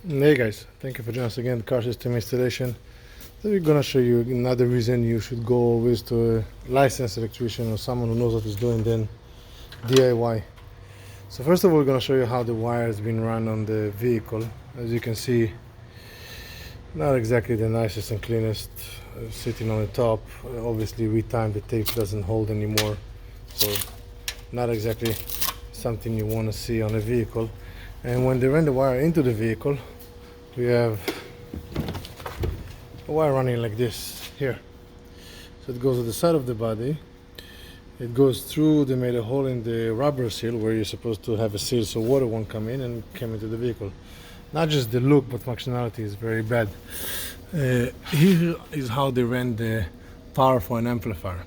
Hey guys, thank you for joining us again, car system installation. So we're gonna show you another reason you should go always to a licensed electrician or someone who knows what he's doing than DIY. So first of all, we're gonna show you how the wire has been run on the vehicle. As you can see, not exactly the nicest and cleanest, sitting on the top. Obviously with time the tape doesn't hold anymore, so not exactly something you want to see on a vehicle. And when they run the wire into the vehicle, we have a wire running like this here. So it goes to the side of the body, it goes through, they made a hole in the rubber seal where you're supposed to have a seal so water won't come in, and came into the vehicle. Not just the look, but functionality is very bad. Here is how they ran the power for an amplifier.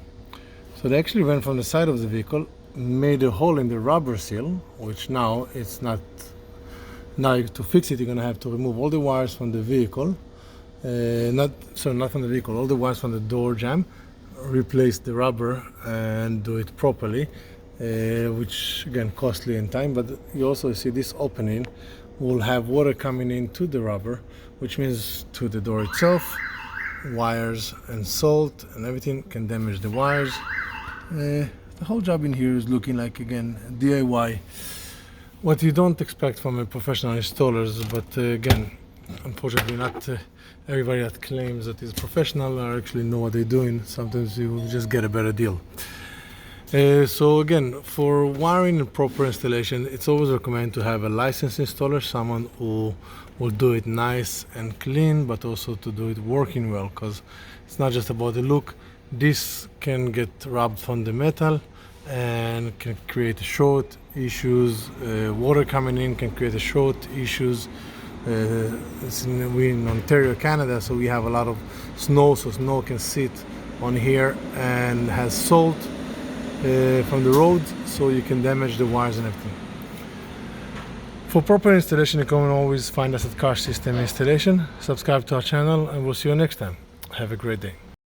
So they actually ran from the side of the vehicle, made a hole in the rubber seal, which now it's not. Now to fix it, you're gonna have to remove all the wires from the vehicle, not from the vehicle, all the wires from the door jamb, replace the rubber and do it properly, which again costly in time. But you also see this opening will have water coming into the rubber, which means to the door itself, wires and salt and everything can damage the wires. The whole job in here is looking like, again, DIY. What you don't expect from a professional installers, but again, unfortunately not everybody that claims that is professional or actually know what they're doing. Sometimes you just get a better deal. So again, for wiring and proper installation, it's always recommended to have a licensed installer, someone who will do it nice and clean, but also to do it working well, because it's not just about the look. This can get rubbed from the metal and can create short issues. Water coming in can create a short issues. We're in Ontario, Canada, so we have a lot of snow, so snow can sit on here and has salt from the road, so you can damage the wires and everything. For proper installation, you can always find us at Car System Installation. Subscribe to our channel and we'll see you next time. Have a great day.